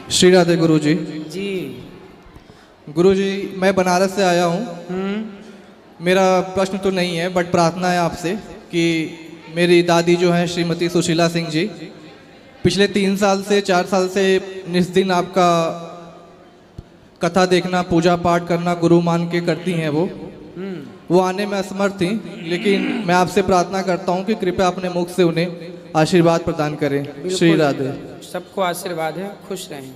श्री राधे गुरुजी। जी गुरुजी, मैं बनारस से आया हूँ। मेरा प्रश्न तो नहीं है, बट प्रार्थना है आपसे कि मेरी दादी जो हैं श्रीमती सुशीला सिंह जी, पिछले 3 साल से 4 साल से निस्दिन आपका कथा देखना, पूजा पाठ करना गुरु मान के करती हैं। वो आने में असमर्थ थी, लेकिन मैं आपसे प्रार्थना करता हूँ कि कृपया अपने मुख से उन्हें आशीर्वाद प्रदान करें। श्री राधे। सबको आशीर्वाद है, खुश रहें।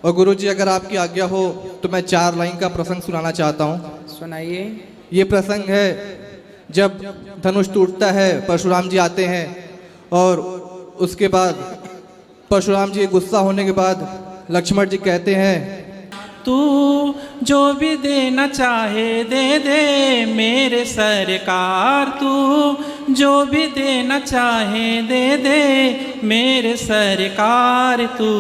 और गुरुजी, अगर आपकी आज्ञा हो तो मैं 4 लाइन का प्रसंग सुनाना चाहता हूँ। सुनाइए। ये प्रसंग है जब धनुष टूटता है, परशुराम जी आते हैं और उसके बाद परशुराम जी गुस्सा होने के बाद लक्ष्मण जी कहते हैं, तू जो भी देना चाहे दे दे मेरे सरकार, तू जो भी देना चाहे दे दे मेरे सरकार। तू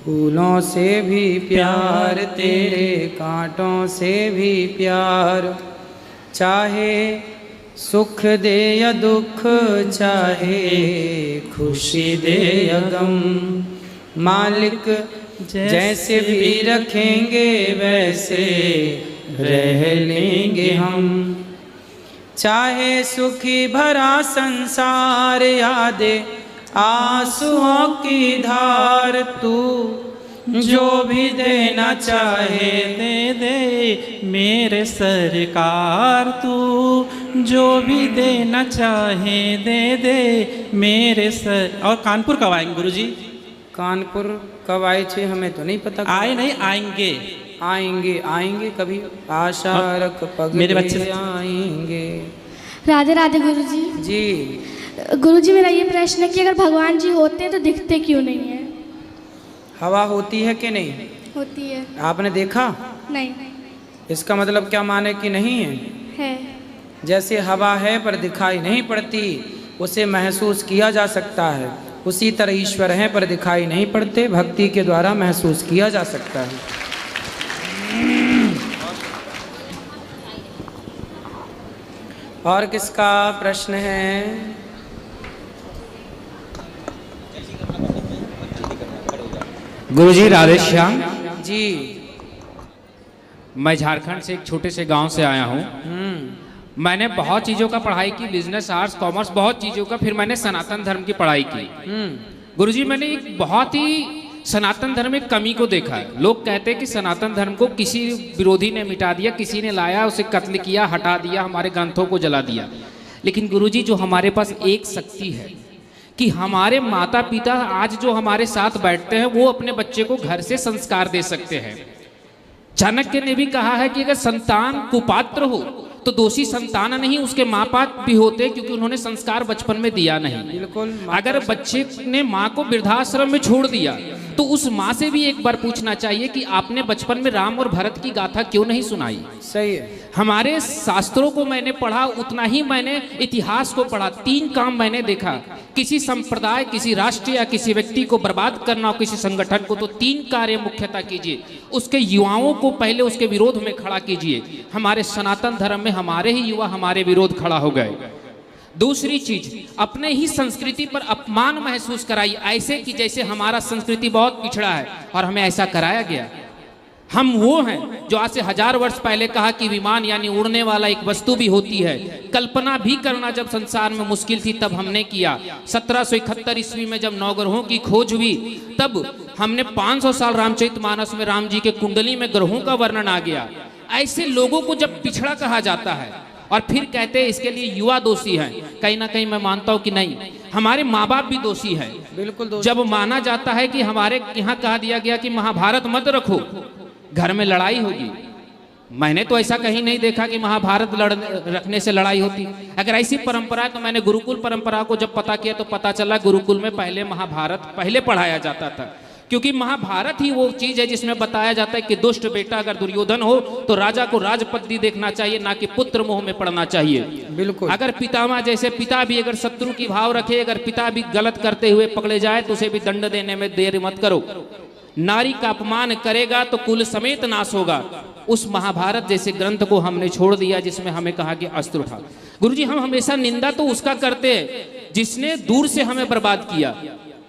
फूलों से भी प्यार, तेरे कांटों से भी प्यार, चाहे सुख दे या दुख, चाहे खुशी दे या गम, मालिक जैसे भी रखेंगे वैसे रह लेंगे हम। चाहे सुखी भरा संसार, यादे आंसुओं की धार, तू जो भी देना चाहे दे दे मेरे सरकार। तू जो भी देना चाहे दे दे मेरे सर। और कानपुर कब आएंगे गुरुजी? कानपुर कब आए थे हमें तो नहीं पता। आए नहीं, आएंगे। आएंगे आएंगे कभी, आशा रख पग मेरे बच्चे आएंगे। राधे राधे गुरुजी। जी गुरुजी, मेरा ये प्रश्न है कि अगर भगवान जी होते हैं तो दिखते क्यों नहीं है? हवा होती है कि नहीं होती है। आपने देखा? नहीं। इसका मतलब क्या माने कि नहीं है? है। जैसे हवा है पर दिखाई नहीं पड़ती, उसे महसूस किया जा सकता है, उसी तरह ईश्वर हैं पर दिखाई नहीं पड़ते, भक्ति के द्वारा महसूस किया जा सकता है। और किसका प्रश्न है? गुरुजी राधे श्याम जी। मैं झारखंड से एक छोटे से गांव से आया हूँ। मैंने बहुत चीज़ों का पढ़ाई की, बिजनेस, आर्ट्स, कॉमर्स, बहुत चीज़ों का। फिर मैंने सनातन धर्म की पढ़ाई की। गुरुजी, मैंने एक बहुत ही सनातन धर्म में कमी को देखा है। लोग कहते हैं कि सनातन धर्म को किसी विरोधी ने मिटा दिया, किसी ने लाया, उसे कत्ल किया, हटा दिया, हमारे ग्रंथों को जला दिया। लेकिन गुरुजी, जो हमारे पास एक शक्ति है कि हमारे माता पिता आज जो हमारे साथ बैठते हैं वो अपने बच्चे को घर से संस्कार दे सकते हैं। चाणक्य ने भी कहा है कि अगर संतान कुपात्र हो तो दोषी संतान नहीं, उसके माँ बाप भी होते, क्योंकि उन्होंने संस्कार बचपन में दिया नहीं। बिल्कुल। अगर बच्चे ने माँ को वृद्धाश्रम में छोड़ दिया तो उस माँ से भी एक बार पूछना चाहिए कि आपने बचपन में राम और भरत की गाथा क्यों नहीं सुनाई। सही है। हमारे शास्त्रों को मैंने पढ़ा, उतना ही मैंने इतिहास को पढ़ा। 3 काम मैंने देखा, किसी संप्रदाय, किसी राष्ट्र या किसी व्यक्ति को बर्बाद करना हो, किसी संगठन को, तो 3 कार्य मुख्यतः कीजिए। उसके युवाओं को पहले उसके विरोध में खड़ा कीजिए। हमारे सनातन धर्म में हमारे ही युवा हमारे विरोध खड़ा हो गए। दूसरी चीज, अपने ही संस्कृति पर अपमान महसूस कराई, ऐसे कि जैसे हमारा संस्कृति बहुत पिछड़ा है और हमें ऐसा कराया गया। हम वो हैं जो आज से 1000 वर्ष पहले कहा कि विमान यानी उड़ने वाला एक वस्तु भी होती है। कल्पना भी करना जब संसार में मुश्किल थी तब हमने किया। 1771 ईस्वी में जब नवग्रहों की खोज हुई तब हमने 500 साल रामचरितमानस में राम जी के कुंडली में ग्रहों का वर्णन आ गया। ऐसे लोगों को जब पिछड़ा कहा जाता है और फिर कहते हैं इसके लिए युवा दोषी हैं, कहीं ना कहीं मैं मानता हूं कि नहीं, हमारे माँ बाप भी दोषी हैं। बिल्कुल दोषी। जब माना जाता है कि हमारे यहाँ कहा दिया गया कि महाभारत मत रखो, घर में लड़ाई होगी। मैंने तो ऐसा कहीं नहीं देखा कि महाभारत रखने से लड़ाई होती। अगर ऐसी परंपरा है तो मैंने गुरुकुल परंपरा को जब पता किया तो पता चला गुरुकुल में पहले महाभारत पहले पढ़ाया जाता था, क्योंकि महाभारत ही वो चीज है जिसमें बताया जाता है कि दुष्ट बेटा अगर दुर्योधन हो तो राजा को राजपदवी देखना चाहिए, ना कि पुत्र मोह में पड़ना चाहिए। बिल्कुल। अगर पितामह जैसे पिता भी अगर शत्रु की भाव रखे, अगर पिता भी गलत करते हुए पकड़े जाए तो उसे भी दंड देने में देर मत करो। नारी का अपमान करेगा तो कुल समेत नाश होगा। उस महाभारत जैसे ग्रंथ को हमने छोड़ दिया जिसमें हमें कहा कि अस्त्र उठा। गुरुजी, हम हमेशा निंदा तो उसका करते हैं जिसने दूर से हमें बर्बाद किया।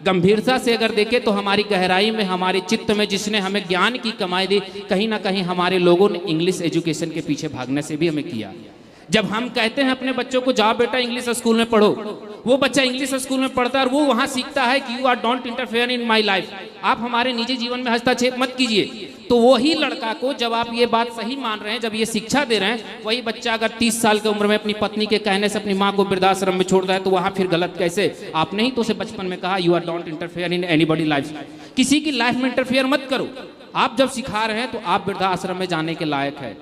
गंभीरता से अगर देखें तो हमारी गहराई में, हमारे चित्त में जिसने हमें ज्ञान की कमाई दी, कहीं ना कहीं हमारे लोगों ने इंग्लिश एजुकेशन के पीछे भागने से भी हमें किया। जब हम कहते हैं अपने बच्चों को जाओ बेटा इंग्लिश स्कूल में पढ़ो, वो बच्चा इंग्लिश स्कूल में पढ़ता है और वो वहाँ सीखता है कि you are don't interfere in my life, आप हमारे निजी जीवन में हस्तक्षेप मत कीजिए। तो वही लड़का को जब आप ये बात सही मान रहे हैं, जब ये शिक्षा दे रहे हैं, वही बच्चा अगर 30 साल की उम्र में अपनी पत्नी के कहने से अपनी माँ को वृद्धाश्रम में छोड़ता है तो वहाँ फिर गलत कैसे? आपने ही तो उसे बचपन में कहा you are don't interfere in anybody life, किसी की लाइफ में इंटरफेयर मत करो। आप जब सिखा रहे हैं तो आप वृद्धाश्रम में जाने के लायक है।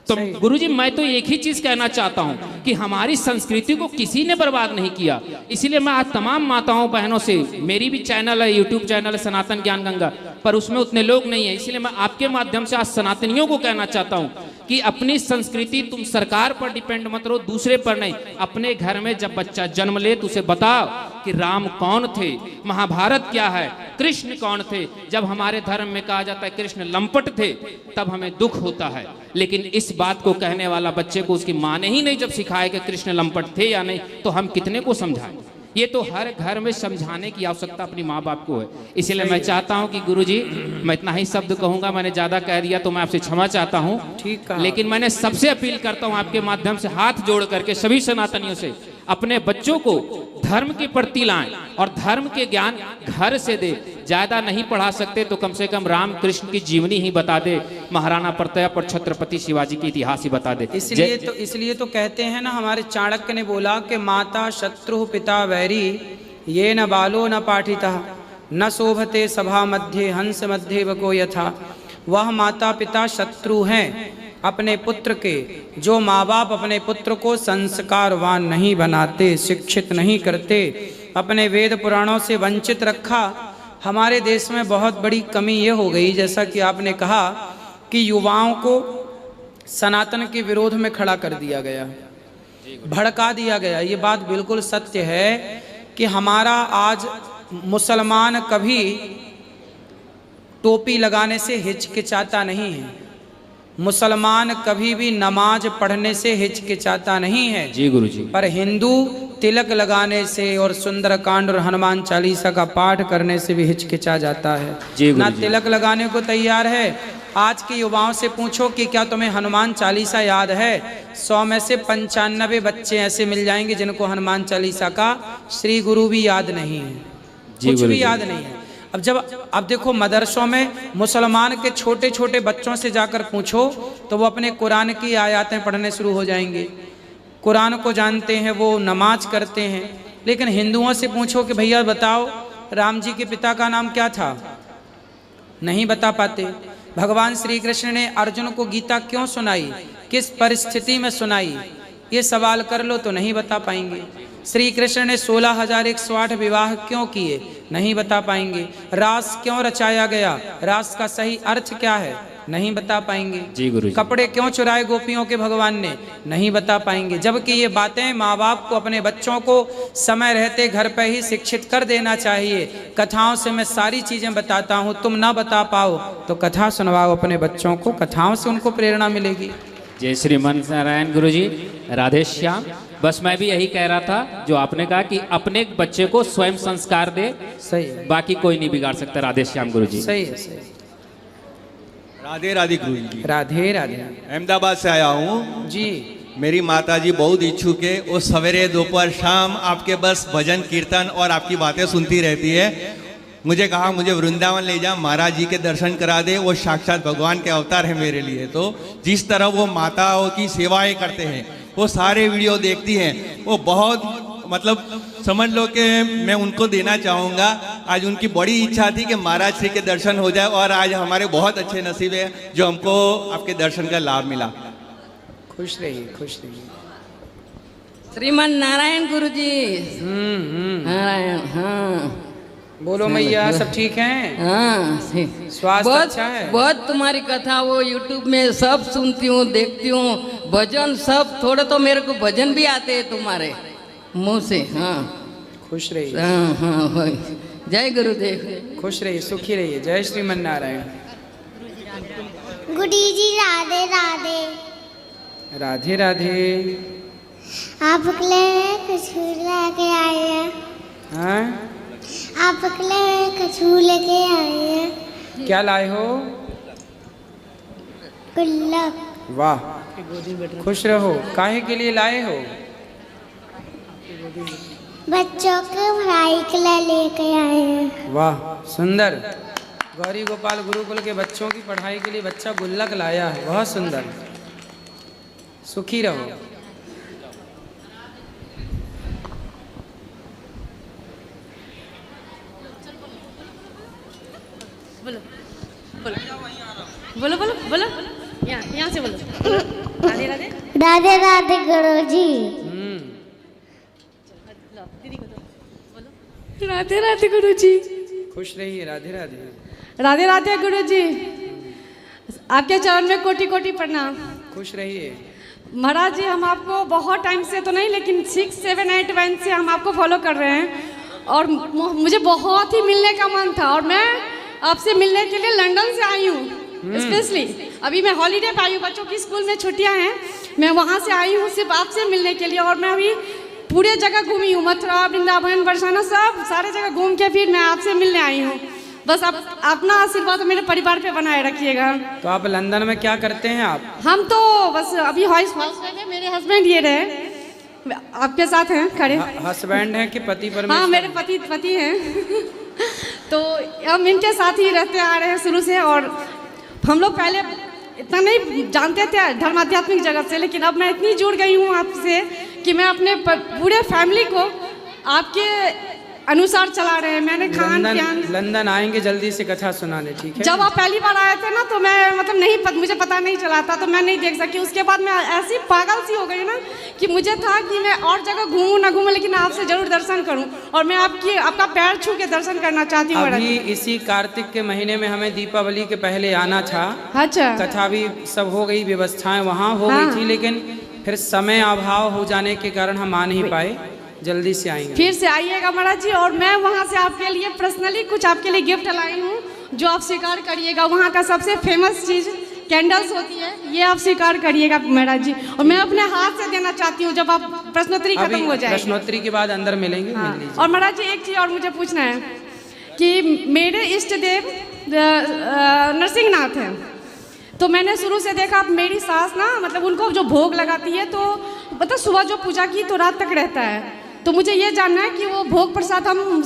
तो गुरुजी मैं तो एक ही चीज कहना चाहता हूं कि हमारी संस्कृति को किसी ने बर्बाद नहीं किया। इसीलिए मैं आज तमाम माताओं बहनों से, मेरी भी चैनल है, यूट्यूब चैनल है सनातन ज्ञान गंगा, पर उसमें उतने लोग नहीं है, इसलिए मैं आपके माध्यम से आज सनातनियों को कहना चाहता हूं कि अपनी संस्कृति तुम सरकार पर डिपेंड मत रहो, दूसरे पर नहीं। अपने घर में जब बच्चा जन्म ले तो उसे बताओ कि राम कौन थे, महाभारत क्या है, कृष्ण कौन थे। जब हमारे धर्म में कहा जाता है कृष्ण लंपट थे, तब हमें दुख होता है, लेकिन इस बात को कहने वाला बच्चे को उसकी माँ ने ही नहीं जब सिखाया कि कृष्ण लंपट थे या नहीं, तो हम कितने को समझाएं? ये तो हर घर में समझाने की आवश्यकता अपनी माँ बाप को है। इसलिए मैं चाहता हूं कि गुरुजी, मैं इतना ही शब्द कहूंगा, मैंने ज्यादा कह दिया तो मैं आपसे क्षमा चाहता हूं, ठीक है। लेकिन मैंने सबसे अपील करता हूं आपके माध्यम से हाथ जोड़ करके सभी सनातनियों से, अपने बच्चों को धर्म के प्रति लाएं और धर्म के ज्ञान घर से दे। ज्यादा नहीं पढ़ा सकते तो कम से कम राम कृष्ण की जीवनी ही बता दे, महाराणा प्रताप और छत्रपति शिवाजी की इतिहास ही बता दे। इसलिए तो कहते हैं ना, हमारे चाणक्य ने बोला कि माता शत्रु पिता वैरी, ये न बालो न पाठितः, न शोभते सभा मध्य हंस मध्य वको यथा। वह माता पिता शत्रु हैं अपने पुत्र के, जो माँ बाप अपने पुत्र को संस्कारवान नहीं बनाते, शिक्षित नहीं करते, अपने वेद पुराणों से वंचित रखा। हमारे देश में बहुत बड़ी कमी ये हो गई, जैसा कि आपने कहा कि युवाओं को सनातन के विरोध में खड़ा कर दिया गया, भड़का दिया गया। ये बात बिल्कुल सत्य है कि हमारा आज मुसलमान कभी टोपी लगाने से हिचकिचाता नहीं है, मुसलमान कभी भी नमाज पढ़ने से हिचकिचाता नहीं है जी गुरुजी, पर हिंदू तिलक लगाने से और सुंदरकांड और हनुमान चालीसा का पाठ करने से भी हिचकिचा जाता है जी। ना तिलक लगाने को तैयार है। आज के युवाओं से पूछो कि क्या तुम्हें हनुमान चालीसा याद है, 100 में से 95 बच्चे ऐसे मिल जाएंगे जिनको हनुमान चालीसा का श्री गुरु भी याद नहीं है, कुछ भी याद नहीं है। अब देखो मदरसों में मुसलमान के छोटे छोटे बच्चों से जाकर पूछो तो वो अपने कुरान की आयतें पढ़ने शुरू हो जाएंगे, कुरान को जानते हैं, वो नमाज करते हैं। लेकिन हिंदुओं से पूछो कि भैया बताओ राम जी के पिता का नाम क्या था, नहीं बता पाते। भगवान श्री कृष्ण ने अर्जुन को गीता क्यों सुनाई, किस परिस्थिति में सुनाई, ये सवाल कर लो तो नहीं बता पाएंगे। श्री कृष्ण ने 16,108 विवाह क्यों किए, नहीं बता पाएंगे। रास क्यों रचाया गया, रास का सही अर्थ क्या है, नहीं बता पाएंगे जी गुरु। कपड़े क्यों चुराए गोपियों के भगवान ने, नहीं बता पाएंगे। जबकि ये बातें माँ बाप को अपने बच्चों को समय रहते घर पर ही शिक्षित कर देना चाहिए। कथाओं से मैं सारी चीजें बताता हूँ, तुम ना बता पाओ तो कथा सुनवाओ अपने बच्चों को, कथाओं से उनको प्रेरणा मिलेगी। जय श्रीमन नारायण गुरु जी, राधे श्याम। बस मैं भी यही कह रहा था जो आपने कहा कि अपने बच्चे को स्वयं संस्कार दे, सही, बाकी कोई नहीं बिगाड़ सकता। राधे श्याम गुरु जी। सही है, सही। राधे राधे गुरु जी। राधे राधे। अहमदाबाद से आया हूँ जी। मेरी माता जी बहुत इच्छुक है, वो सवेरे दोपहर शाम आपके बस भजन कीर्तन और आपकी बातें सुनती रहती है। मुझे कहा मुझे वृंदावन ले जा, महाराज जी के दर्शन करा दे, वो साक्षात भगवान के अवतार है मेरे लिए। तो जिस तरह वो माताओं की सेवाएं करते हैं, वो सारे वीडियो देखती हैं, वो बहुत मतलब समझ लो कि मैं उनको देना चाहूँगा। आज उनकी बड़ी इच्छा थी कि महाराज श्री के दर्शन हो जाए और आज हमारे बहुत अच्छे नसीब है जो हमको आपके दर्शन का लाभ मिला। खुश रहिए, खुश रहिए। श्रीमन नारायण गुरु जी। नारायण। हाँ बोलो मैया, सब ठीक हैं? हाँ, स्वास्थ्य अच्छा है? बहुत तुम्हारी कथा वो यूट्यूब में सब सुनती हूँ, देखती हूँ, भजन सब, थोड़े तो मेरे को भजन भी आते हैं तुम्हारे मुंह से। हाँ खुश रहिए। हाँ हाँ, जय गुरुदेव। खुश रहिए, सुखी रहिए। जय श्रीमन नारायण। गुडी जी राधे राधे। राधे राधे। आप कुछ लेके आए हैं? हाँ आपके लिए कछू लेके आए हैं। क्या लाए हो? गुल्लक। वाह, खुश रहो। काहे के लिए लाए हो? बच्चों के पढ़ाई के लिए लेके आए हैं। वाह, सुंदर। गौरी गोपाल गुरुकुल के बच्चों की पढ़ाई के लिए बच्चा गुल्लक लाया है। बहुत सुंदर। सुखी रहो। बोलो बोलो बोलो, यहाँ से बोलो। राधे राधे। राधे राधे गुरुजी। राधे राधे गुरुजी। खुश रहिए। राधे राधे। राधे राधे गुरुजी। आपके चरण में कोटि कोटि प्रणाम। खुश रहिए। महाराज जी, हम आपको बहुत टाइम से तो नहीं, लेकिन 6, 7, 8 वन से हम आपको फॉलो कर रहे हैं और मुझे बहुत ही मिलने का मन था और मैं आपसे मिलने के लिए लंदन से आई हूँ स्पेशली। अभी मैं हॉलीडे पे आई हूँ, बच्चों की स्कूल में छुट्टियाँ हैं, मैं वहाँ से आई हूँ सिर्फ आपसे मिलने के लिए। और मैं अभी पूरे जगह घूमी हूँ, मथुरा, वृंदावन, बरसाना, सब सारे जगह घूम के फिर मैं आपसे मिलने आई हूँ। बस आप अपना आशीर्वाद मेरे परिवार पे बनाए रखिएगा। तो आप लंदन में क्या करते हैं आप? हम तो बस अभी हाउस वाइफ है। मेरे हस्बैंड ये रहे आपके साथ हैं खड़े। हस्बैंड हैं कि पति परमेश्वर? हाँ, मेरे पति हैं। तो हम इनके साथ ही रहते आ रहे हैं शुरू से। और हम लोग पहले इतना नहीं जानते थे धर्म आध्यात्मिक जगत से, लेकिन अब मैं इतनी जुड़ गई हूँ आपसे कि मैं अपने पूरे फैमिली को आपके अनुसार चला रहे हैं। मैंने खान पान। लंदन आएंगे जल्दी से कथा सुनाने, ठीक है? जब आप पहली बार आए थे ना, तो मैं मतलब नहीं मुझे पता नहीं चला था, तो मैं नहीं देख सकी। उसके बाद मैं ऐसी पागल सी हो गई ना कि मुझे था कि मैं और जगह घूमूं ना घूमूं, लेकिन आपसे जरूर दर्शन करूं। और मैं आपका पैर छू के दर्शन करना चाहती हूँ। अभी इसी कार्तिक के महीने में हमें दीपावली के पहले आना था। अच्छा। कथा भी सब हो गई, व्यवस्थाएं वहाँ हो गई थी, लेकिन फिर समय अभाव हो जाने के कारण हम आ नहीं पाए। जल्दी से आएंगे। फिर से आइएगा महाराज जी। और मैं वहाँ से आपके लिए पर्सनली कुछ आपके लिए गिफ्ट लाई हूँ जो आप स्वीकार करिएगा। वहाँ का सबसे फेमस चीज़ कैंडल्स होती है, ये आप स्वीकार करिएगा महाराज जी। और मैं अपने हाथ से देना चाहती हूँ जब आप प्रश्नोत्तरी खत्म हो जाए। प्रश्नोत्तरी के बाद अंदर मिलेंगे। हाँ। और महाराज जी, एक चीज़ और मुझे पूछना है कि मेरे इष्ट देव नरसिंहनाथ हैं। तो मैंने शुरू से देखा, मेरी सास ना मतलब उनको जो भोग लगाती है, तो मतलब सुबह जो पूजा की तो रात तक रहता है। तो मुझे ये जानना है कि वो भोग प्रसाद हम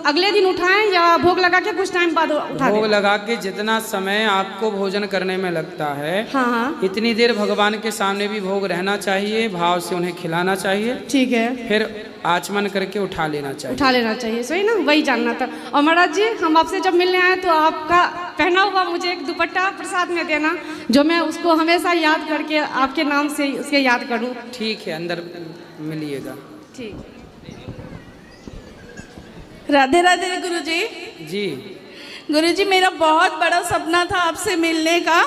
अगले दिन उठाएं या भोग लगा के कुछ टाइम बाद उठा दें? भोग लगा के जितना समय आपको भोजन करने में लगता है, हाँ, इतनी देर भगवान के सामने भी भोग रहना चाहिए, भाव से उन्हें खिलाना चाहिए। ठीक है। फिर आचमन करके उठा लेना चाहिए। सही ना, वही जानना था। और महाराज जी, हम आपसे जब मिलने आए तो आपका पहना हुआ मुझे एक दुपट्टा प्रसाद में देना, जो मैं उसको हमेशा याद करके आपके नाम से उसके याद करूँ। ठीक है, अंदर मिलिएगा। ठीक। राधे राधे गुरुजी। जी गुरुजी, मेरा बहुत बड़ा सपना था आपसे मिलने का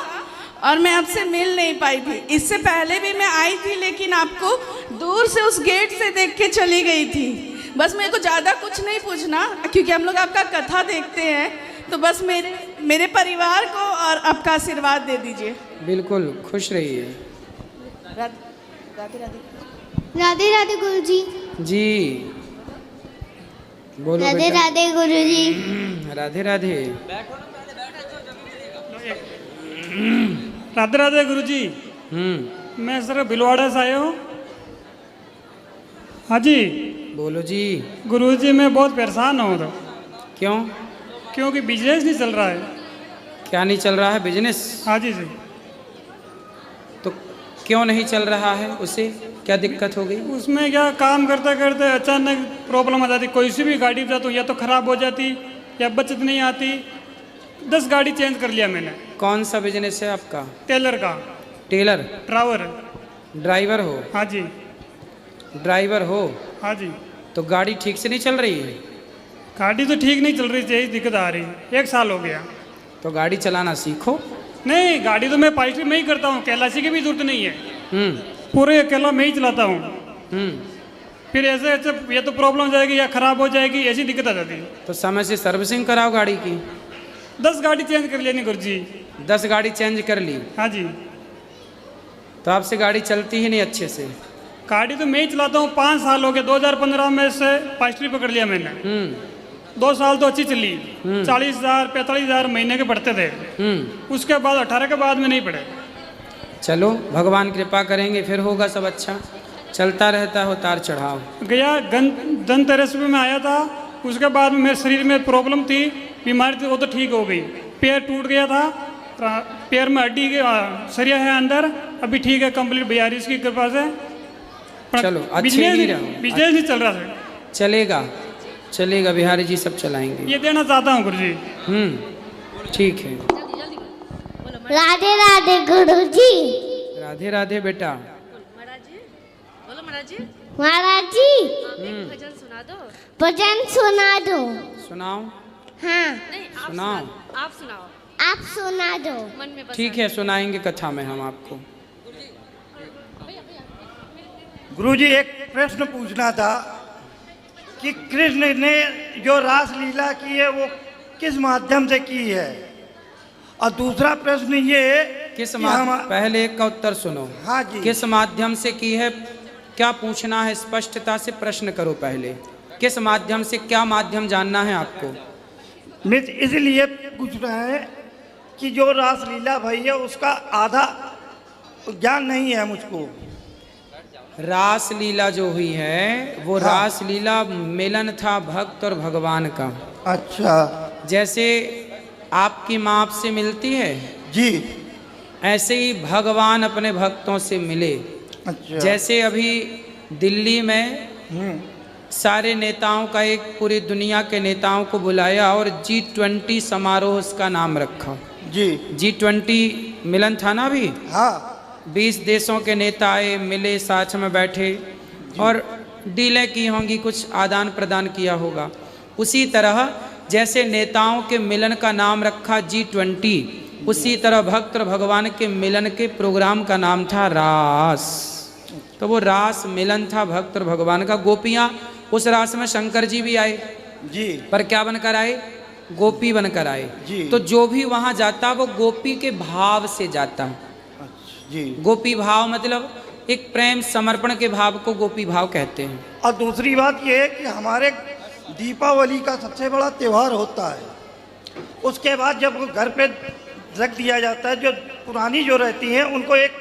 और मैं आपसे मिल नहीं पाई थी। इससे पहले भी मैं आई थी, लेकिन आपको दूर से उस गेट से देख के चली गई थी। बस मेरे को ज़्यादा कुछ नहीं पूछना, क्योंकि हम लोग आपका कथा देखते हैं। तो बस मेरे परिवार को और आपका आशीर्वाद दे दीजिए। बिल्कुल, खुश रहिए। राधे राधे। राधे राधे गुरुजी। जी बोलो। राधे राधे गुरुजी। राधे राधे। राधे राधे गुरुजी। मैं सर भिलवाड़ा से आया हूँ। हाँ जी बोलो जी। गुरुजी, मैं बहुत परेशान हूँ। तो क्यों? क्योंकि बिजनेस नहीं चल रहा है। क्या नहीं चल रहा है? बिजनेस? हाँ जी जी। तो क्यों नहीं चल रहा है? उसे क्या दिक्कत हो गई? उसमें क्या, काम करते करते अचानक प्रॉब्लम आ जाती। कोई सी भी गाड़ी पे जाता हूँ, या तो ख़राब हो जाती या बचत नहीं आती। 10 गाड़ी चेंज कर लिया मैंने। कौन सा बिजनेस है आपका? टेलर का। टेलर? ड्राइवर हो? हाँ जी। ड्राइवर हो? हाँ जी। तो गाड़ी ठीक से नहीं चल रही है? गाड़ी तो ठीक नहीं चल रही थी, यही दिक्कत आ रही है। 1 साल हो गया। तो गाड़ी चलाना सीखो। नहीं, गाड़ी तो मैं पाइस्ट्री में ही करता हूँ, कैलाशी की भी जरूरत नहीं है। पूरे अकेला मैं ही चलाता हूँ। फिर ऐसे ये तो प्रॉब्लम हो जाएगी या खराब हो जाएगी, ऐसी दिक्कत आ जाती है। तो समय से सर्विसिंग कराओ गाड़ी की। 10 गाड़ी चेंज कर लेनी गुरुजी। 10 गाड़ी चेंज कर ली? हाँ जी। तो आपसे गाड़ी चलती ही नहीं अच्छे से? गाड़ी तो मैं ही चलाता हूँ, 5 साल हो गए। 2015 में से पाइस्ट्री पकड़ लिया मैंने। 2 साल तो अच्छी चली, 40,000 45,000 महीने के पढ़ते थे। उसके बाद 18 के बाद में नहीं पढ़े। चलो भगवान कृपा करेंगे, फिर होगा सब अच्छा। चलता रहता है उतार चढ़ाव। गया धनतेरस में आया था, उसके बाद में मेरे शरीर में प्रॉब्लम थी, बीमारी थी, वो तो ठीक हो गई। पैर टूट गया था, पैर में हड्डी सरिया है अंदर, अभी ठीक है कंप्लीट बिहारी की कृपा से। चलो अच्छे बिजनेस ही रहो। बिजनेस नहीं चल रहा सर। चलेगा चलेगा, बिहारी जी सब चलाएंगे। ये देना चाहता हूँ गुरु जी। ठीक है। राधे राधे गुरुजी। राधे राधे बेटा। महाराज जी भजन सुना दो। भजन सुना दो। सुनाओ। हाँ सुनाओ। आप सुनाओ। आप सुना दो। मन में बस ठीक है, सुनाएंगे कथा में हम आपको। गुरुजी एक प्रश्न पूछना था कि कृष्ण ने जो रास लीला की है वो किस माध्यम से की है, और दूसरा प्रश्न ये किस कि पहले एक का उत्तर सुनो। हाँ जी। किस माध्यम से की है, क्या पूछना है, स्पष्टता से प्रश्न करो। पहले किस माध्यम से, क्या माध्यम जानना है आपको? मित्र इसलिए पूछ रहे हैं कि जो रास लीला भई है उसका आधा ज्ञान नहीं है मुझको। रास लीला जो हुई है वो हाँ। रास लीला मिलन था भक्त और भगवान का। अच्छा जैसे आपकी माँ आपसे मिलती है जी, ऐसे ही भगवान अपने भक्तों से मिले। अच्छा जैसे अभी दिल्ली में सारे नेताओं का एक पूरी दुनिया के नेताओं को बुलाया और G20 समारोह उसका नाम रखा। जी G20 मिलन था ना अभी। हाँ 20 देशों के नेता आए, मिले, साथ में बैठे और डीलें की होंगी, कुछ आदान प्रदान किया होगा। उसी तरह जैसे नेताओं के मिलन का नाम रखा G20, उसी तरह भक्त और भगवान के मिलन के प्रोग्राम का नाम था रास। तो वो रास मिलन था भक्त और भगवान का। गोपियाँ उस रास में शंकर जी भी आए जी, पर क्या बनकर आए? गोपी बनकर आए जी। तो जो भी वहाँ जाता वो गोपी के भाव से जाता। जी। गोपी भाव मतलब एक प्रेम समर्पण के भाव को गोपी भाव कहते हैं। और दूसरी बात यह है कि हमारे दीपावली का सबसे बड़ा त्यौहार होता है, उसके बाद जब घर पे रख दिया जाता है, जो पुरानी जो रहती हैं उनको एक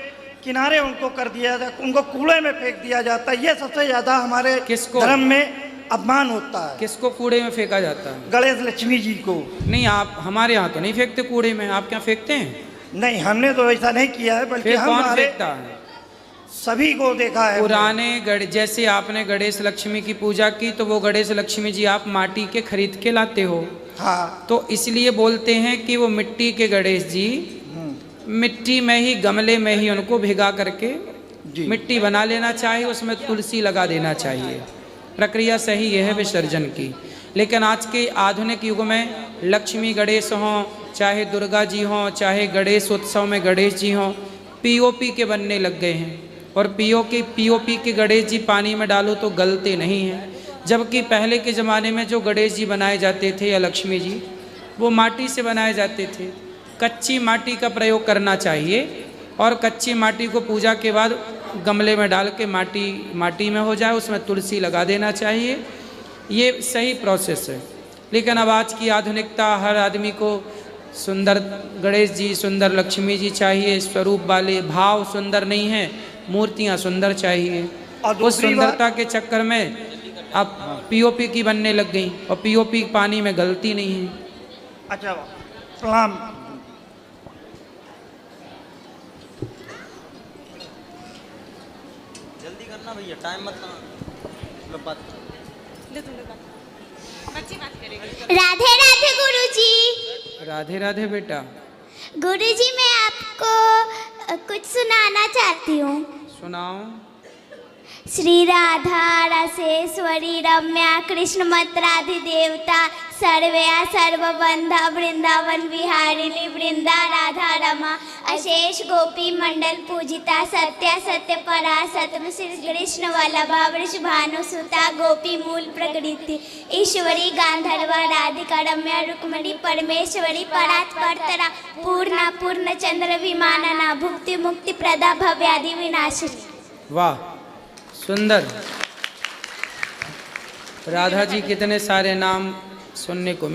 किनारे उनको कर दिया जाता है, उनको कूड़े में फेंक दिया जाता है। ये सबसे ज़्यादा हमारे किसको? धर्म में अपमान होता है। किसको कूड़े में फेंका जाता है? गणेश लक्ष्मी जी को। नहीं, आप हमारे यहाँ तो नहीं फेंकते कूड़े में, आप क्या फेंकते हैं? नहीं, हमने तो ऐसा नहीं किया है, बल्कि फिर कौन हमारे फेंकता है? सभी को देखा है। पुराने जैसे आपने गणेश लक्ष्मी की पूजा की तो वो गणेश लक्ष्मी जी आप माटी के खरीद के लाते हो। हाँ तो इसलिए बोलते हैं कि वो मिट्टी के गणेश जी मिट्टी में ही, गमले में ही उनको भिगा करके मिट्टी बना लेना चाहिए, उसमें तुलसी लगा देना चाहिए। प्रक्रिया सही यह है विसर्जन की। लेकिन आज के आधुनिक युग में लक्ष्मी गणेश हों, चाहे दुर्गा जी हों, चाहे गणेश उत्सव में गणेश जी हों, पीओपी के बनने लग गए हैं। और पीओपी के गणेश जी पानी में डालो तो गलते नहीं हैं। जबकि पहले के ज़माने में जो गणेश जी बनाए जाते थे या लक्ष्मी जी, वो माटी से बनाए जाते थे। कच्ची माटी का प्रयोग करना चाहिए और कच्ची माटी को पूजा के बाद गमले में डाल के माटी में हो जाए, उसमें तुलसी लगा देना चाहिए। ये सही प्रोसेस है। लेकिन अब आज की आधुनिकता, हर आदमी को सुंदर गणेश जी, सुंदर लक्ष्मी जी चाहिए, स्वरूप वाले, भाव सुंदर नहीं है, मूर्तियाँ सुंदर चाहिए। और उस सुंदरता के चक्कर में अब पीओपी की बनने लग गई और पीओपी पानी में गलती नहीं है। अच्छा, प्रणाम। जल्दी करना भैया, टाइम मत राधे राधे गुरुजी। राधे राधे बेटा। गुरुजी मैं आपको कुछ सुनाना चाहती हूँ। सुनाओ। श्री राधा रसेश्वरी रम्या कृष्ण मत राधे देवता सर्वया सर्वबंधा वृंदावन विहारिणी वृंदा राधा रमा अशेष गोपी मंडल पूजिता सत्या सत्य परा सतम श्री कृष्ण वल्लभा वृषभानु सुता गोपी मूल प्रकृति ईश्वरी गांधर्वा राधिका रम्या रुक्मणी परमेश्वरी परात परतरा पूर्णा पूर्ण चंद्र विमानना भुक्ति मुक्ति प्रदा भव्यादि विनाशिनी। वाह, सुंदर। राधा जी कितने सारे नाम सुनने को